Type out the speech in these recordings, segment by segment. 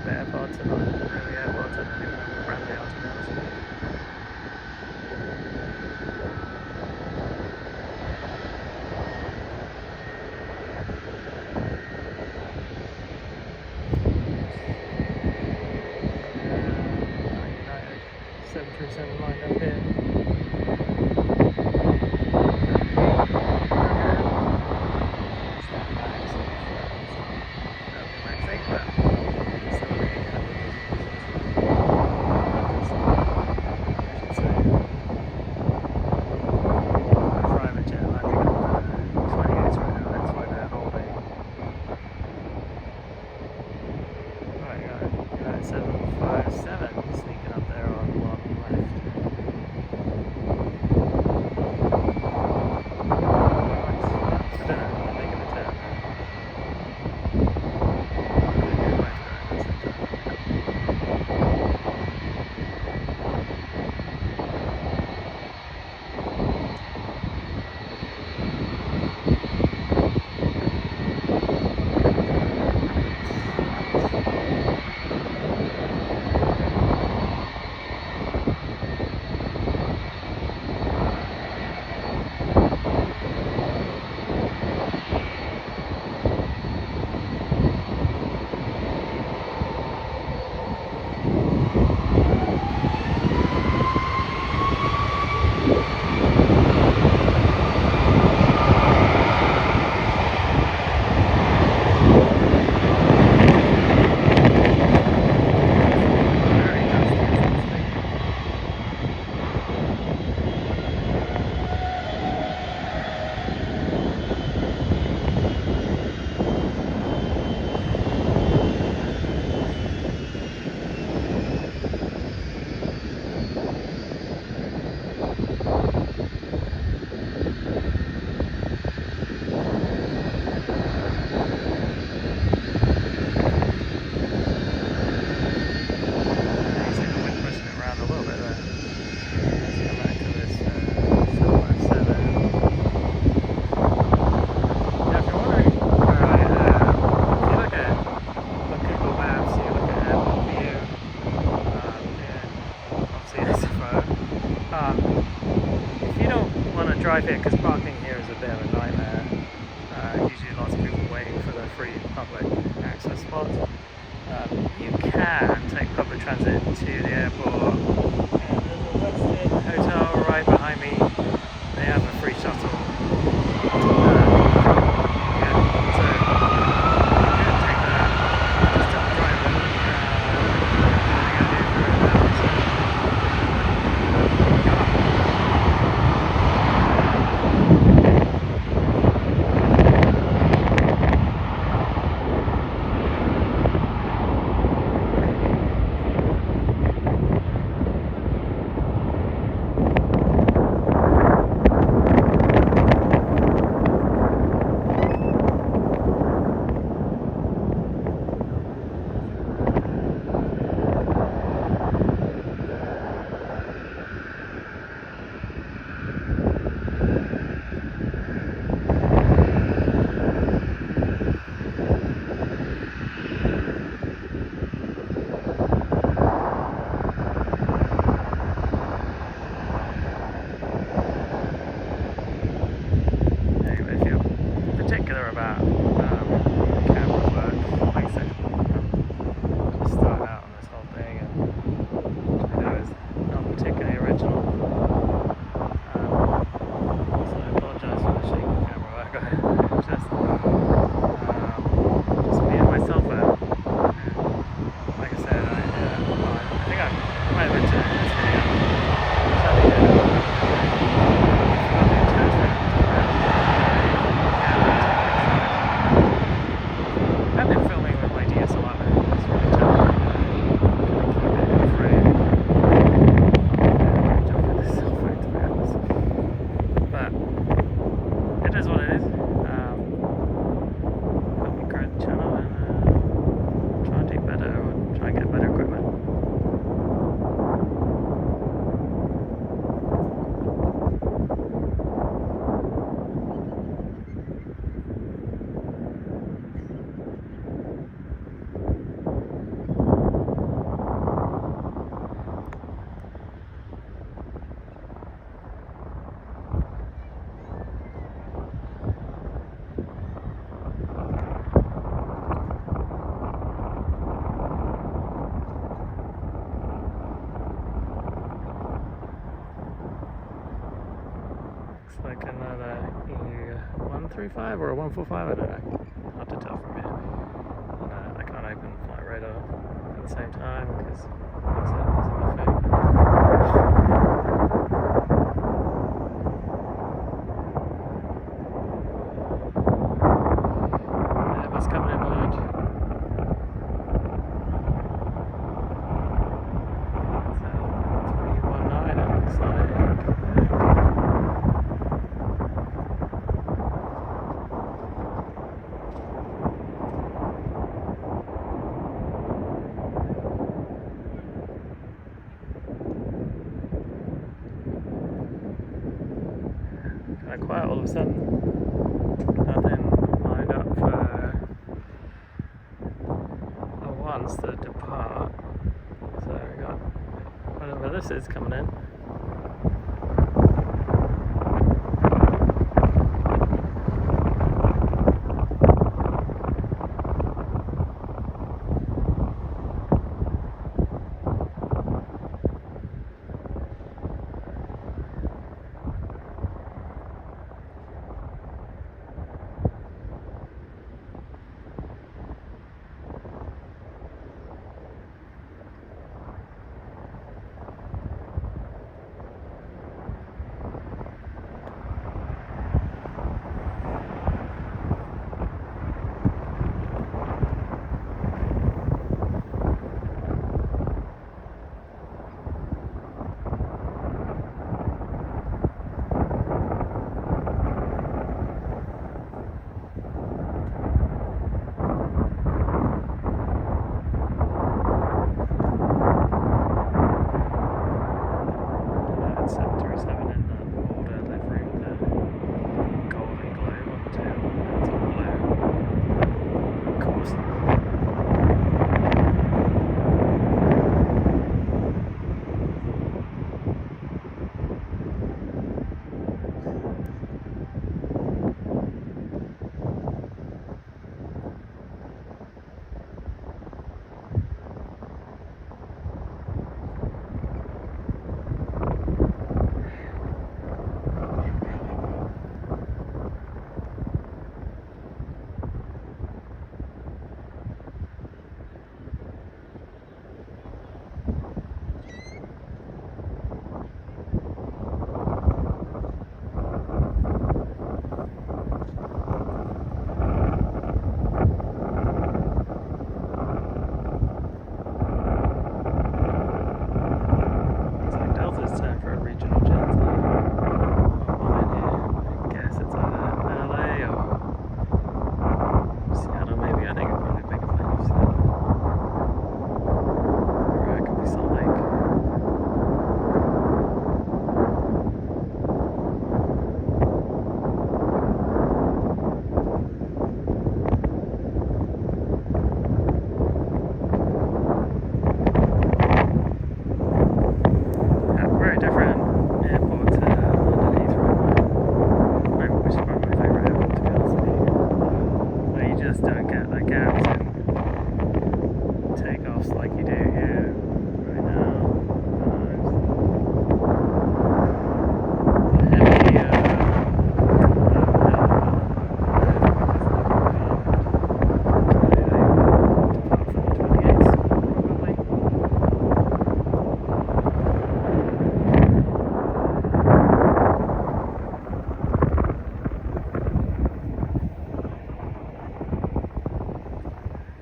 AirPods and not really AirPods. I don't even know what brand they are, to be honest. United 737 lined up here. Drive here because parking here is a bit of a nightmare. Usually lots of people waiting for the free public access spots. You can take public transit to the airport, and there's a Westin hotel right behind me. They have a free shuttle. like another E135 or a 145, I don't know. Hard to tell from here. And I can't open flight radar at the same time because I'm using my phone. Airbus coming in behind. Kind of quiet all of a sudden. Nothing lined up for the ones that depart. So we got whatever this is coming in.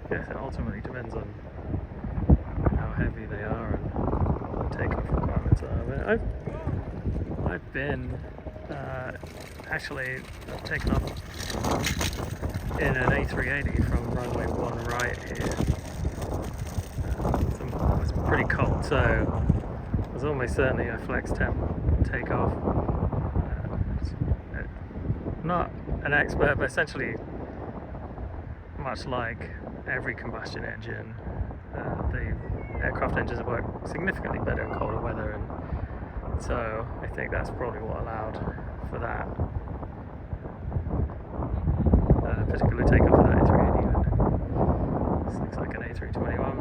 Yes, it ultimately depends on how heavy they are and what the takeoff requirements are. I mean, I've been actually I've taken off in an A380 from runway 1 right here. It was pretty cold, so it was almost certainly a flex temp takeoff. Not an expert, but essentially, much like every combustion engine, the aircraft engines work significantly better in colder weather, and so I think that's probably what allowed for that particular takeoff of that A380. This looks like an A321.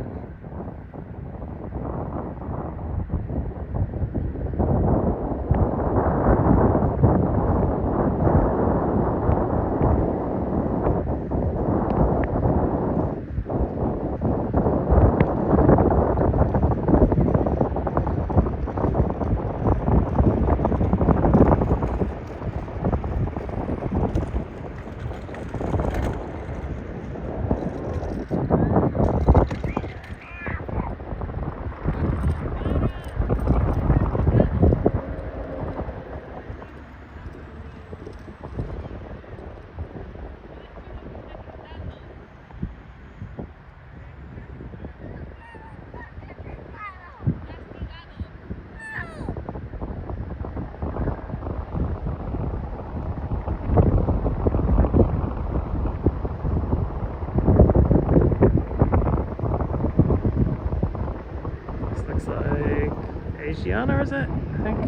Louisiana, is it? I think.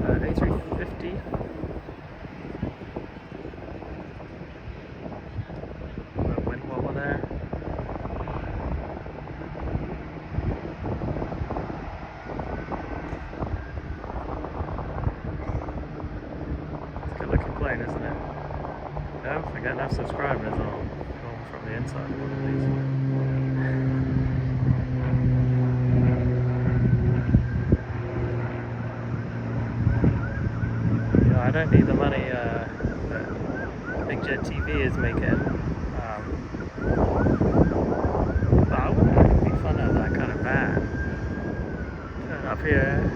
A350. The wind wobble there. It's a good looking plane, isn't it? I don't think I get enough subscribers on from the inside of one of these. I don't need the money that Big Jet TV is making, but I wouldn't it be fun to have that kind of van. Turn up here.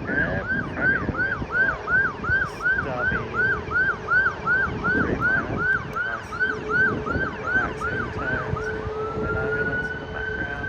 Premier with Derby Dreamliner, nice relaxing tones, an ambulance in the background.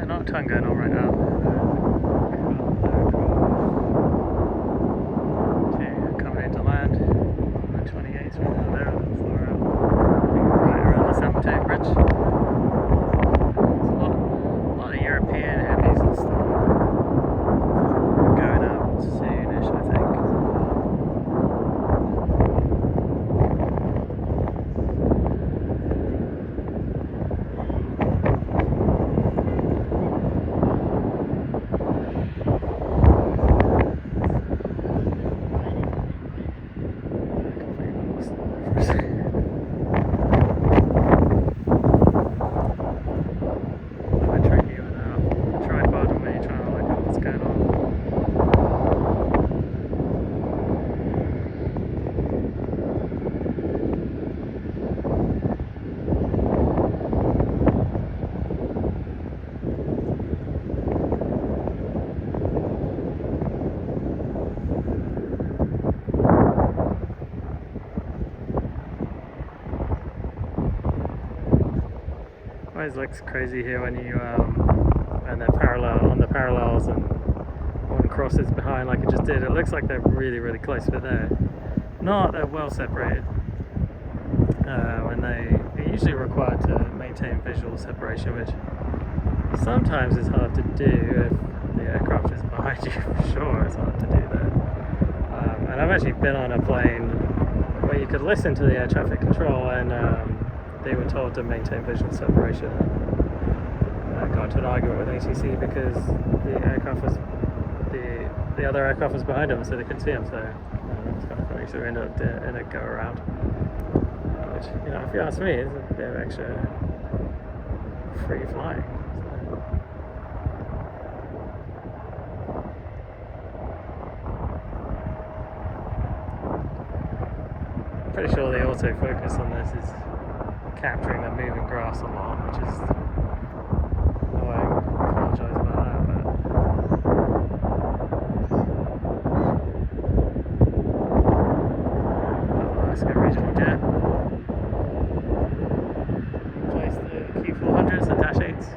Not a ton going on right now. Coming into land on the 28th right now there right around the San Mateo Bridge. There's a lot of European heavies and stuff going out soonish, I think. Always looks crazy here when you and they're parallel on the parallels and one crosses behind like it just did. It looks like they're really close, but they're not. They're well separated. When they're usually required to maintain visual separation, which sometimes is hard to do if the aircraft is behind you. For sure, it's hard to do that. And I've actually been on a plane where you could listen to the air traffic control and they were told to maintain visual separation. I got into an argument with ATC because the aircraft was the other aircraft was behind them, so they couldn't see them. So it's kind of funny. So we ended up in a go around, which, you know, if you ask me, is a bit of extra free flying. I'm pretty sure the autofocus on this is capturing the moving grass a lot, which is annoying. I apologise about that, but Alaska Regional Jet. Place the Q400s and Dash 8s.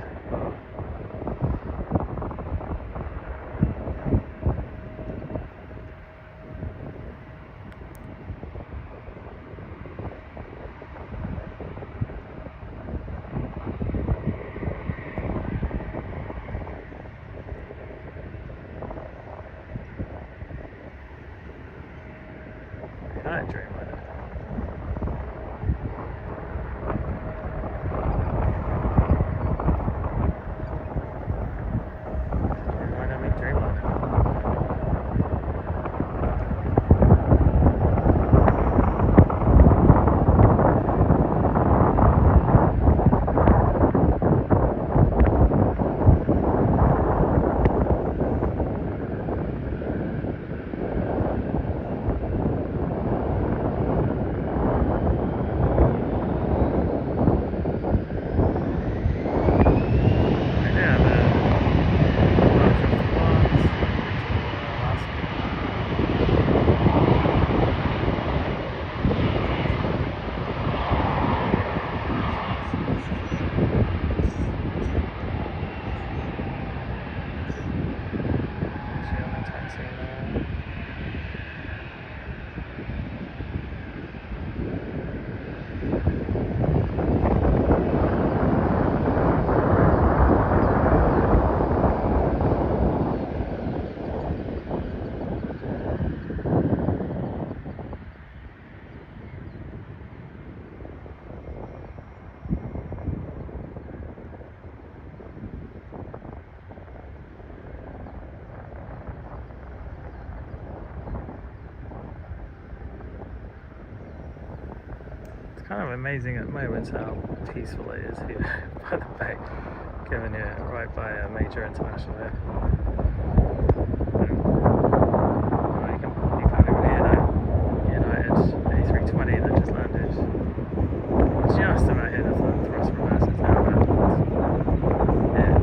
kind of amazing at moments how peaceful it is here by the bay, given you're right by a major international airport. You can even hear that United A320 that just landed just about here. The thrust reversers now. Yeah.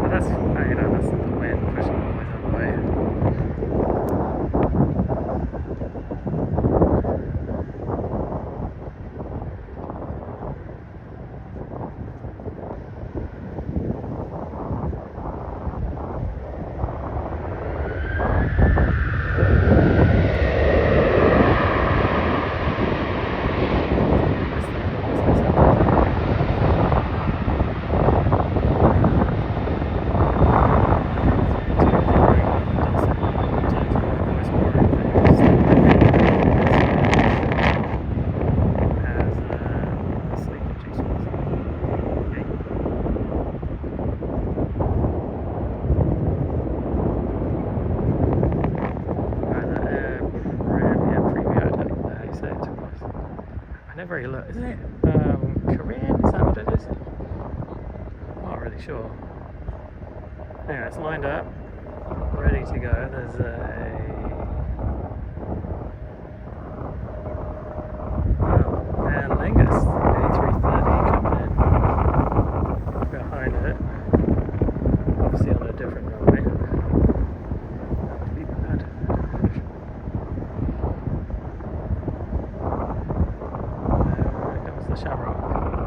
But that's, that's the wind pushing the noise out of the way. Never really look. Isn't it Korean? Is that what it is? I'm not really sure. Anyway, it's lined up, ready to go. There's Aer Lingus, the A330 coming in behind it. Obviously on a different runway. That would be bad. The Shamrock.